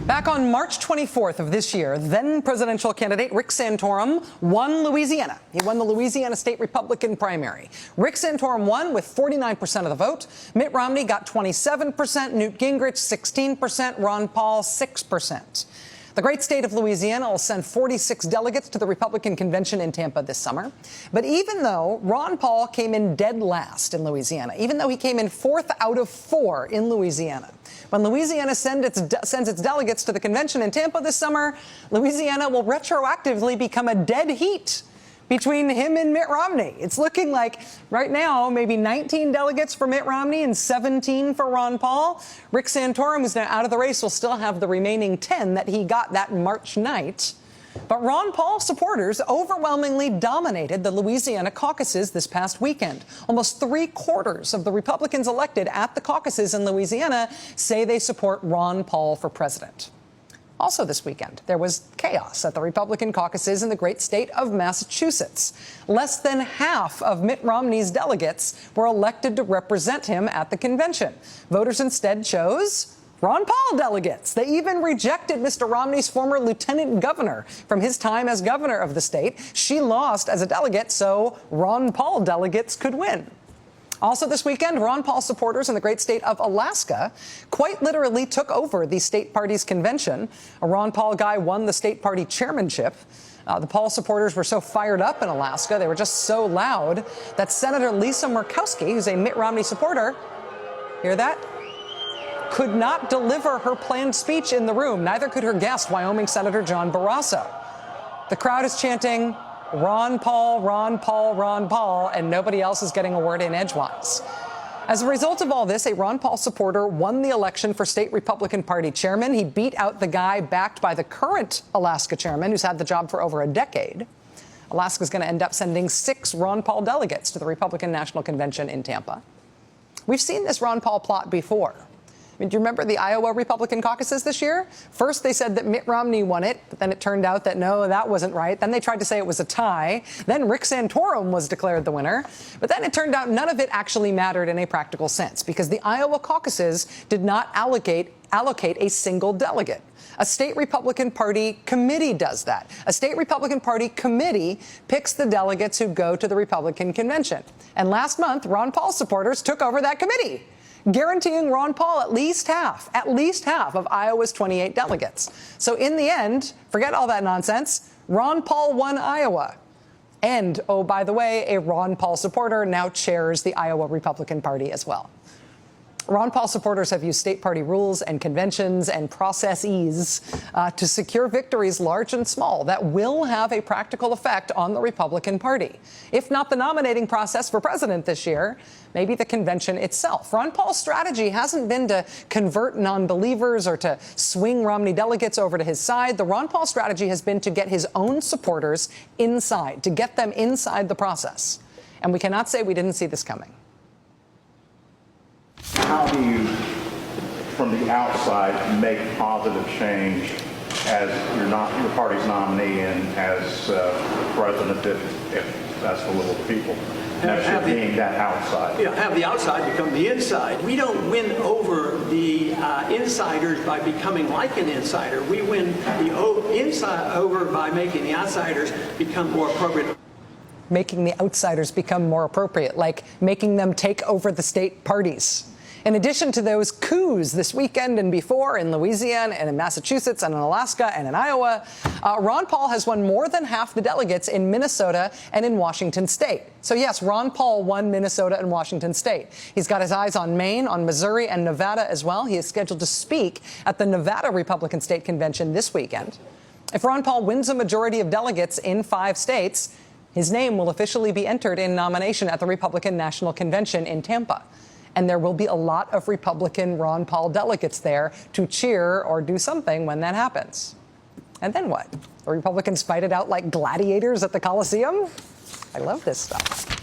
Back on March 24th of this year, then presidential candidate Rick Santorum won Louisiana. He won the Louisiana state Republican primary. Rick Santorum won with 49% of the vote. Mitt Romney got 27%, Newt Gingrich 16%, Ron Paul 6%. The great state of Louisiana will send 46 delegates to the Republican convention in Tampa this summer. But even though Ron Paul came in dead last in Louisiana, even though he came in 4th out of 4 in Louisiana, when Louisiana sends its delegates to the convention in Tampa this summer, Louisiana will retroactively become a dead heat between him and Mitt Romney. It's looking like right now maybe 19 delegates for Mitt Romney and 17 for Ron Paul. Rick Santorum, who's now out of the race, will still have the remaining 10 that he got that March night. But Ron Paul supporters overwhelmingly dominated the Louisiana caucuses this past weekend. Almost 3/4 of the Republicans elected at the caucuses in Louisiana say they support Ron Paul for president. Also this weekend, there was chaos at the Republican caucuses in the great state of Massachusetts. Less than half of Mitt Romney's delegates were elected to represent him at the convention. Voters instead chose Ron Paul delegates. They even rejected Mr. Romney's former lieutenant governor from his time as governor of the state. She lost as a delegate, so Ron Paul delegates could win. Also this weekend, Ron Paul supporters in the great state of Alaska quite literally took over the state party's convention. A Ron Paul guy won the state party chairmanship. The Paul supporters were so fired up in Alaska, they were just so loud that Senator Lisa Murkowski, who's a Mitt Romney supporter, hear that? Could not deliver her planned speech in the room. Neither could her guest, Wyoming Senator John Barrasso. The crowd is chanting, Ron Paul, Ron Paul, Ron Paul, and nobody else is getting a word in edgewise. As a result of all this, a Ron Paul supporter won the election for state Republican Party chairman. He beat out the guy backed by the current Alaska chairman, who's had the job for over a decade. Alaska's going to end up sending 6 Ron Paul delegates to the Republican National Convention in Tampa. We've seen this Ron Paul plot before. I mean, do you remember the Iowa Republican caucuses this year? First, they said that Mitt Romney won it, but then it turned out that no, that wasn't right. Then they tried to say it was a tie. Then Rick Santorum was declared the winner. But then it turned out none of it actually mattered in a practical sense because the Iowa caucuses did not allocate a single delegate. A state Republican Party committee does that. A state Republican Party committee picks the delegates who go to the Republican convention. And last month, Ron Paul supporters took over that committee, guaranteeing Ron Paul at least half of Iowa's 28 delegates. So in the end, forget all that nonsense. Ron Paul won Iowa. And, oh, by the way, a Ron Paul supporter now chairs the Iowa Republican Party as well. Ron Paul supporters have used state party rules and conventions and processes to secure victories large and small that will have a practical effect on the Republican Party. If not the nominating process for president this year, maybe the convention itself. Ron Paul's strategy hasn't been to convert non-believers or to swing Romney delegates over to his side. The Ron Paul strategy has been to get his own supporters inside, to get them inside the process. And we cannot say we didn't see this coming. How do you, from the outside, make positive change as your party's nominee and as president, if that's the will of the people? Next year being that outside. Yeah, have the outside become the inside. We don't win over the insiders by becoming like an insider. We win the inside over by making the outsiders become more appropriate. Making the outsiders become more appropriate, like making them take over the state parties. In addition to those coups this weekend and before in Louisiana and in Massachusetts and in Alaska and in Iowa, Ron Paul has won more than half the delegates in Minnesota and in Washington state. So yes, Ron Paul won Minnesota and Washington state. He's got his eyes on Maine, on Missouri and Nevada as well. He is scheduled to speak at the Nevada Republican State Convention this weekend. If Ron Paul wins a majority of delegates in 5 states, his name will officially be entered in nomination at the Republican National Convention in Tampa. And there will be a lot of Republican Ron Paul delegates there to cheer or do something when that happens. And then what? The Republicans fight it out like gladiators at the Coliseum? I love this stuff.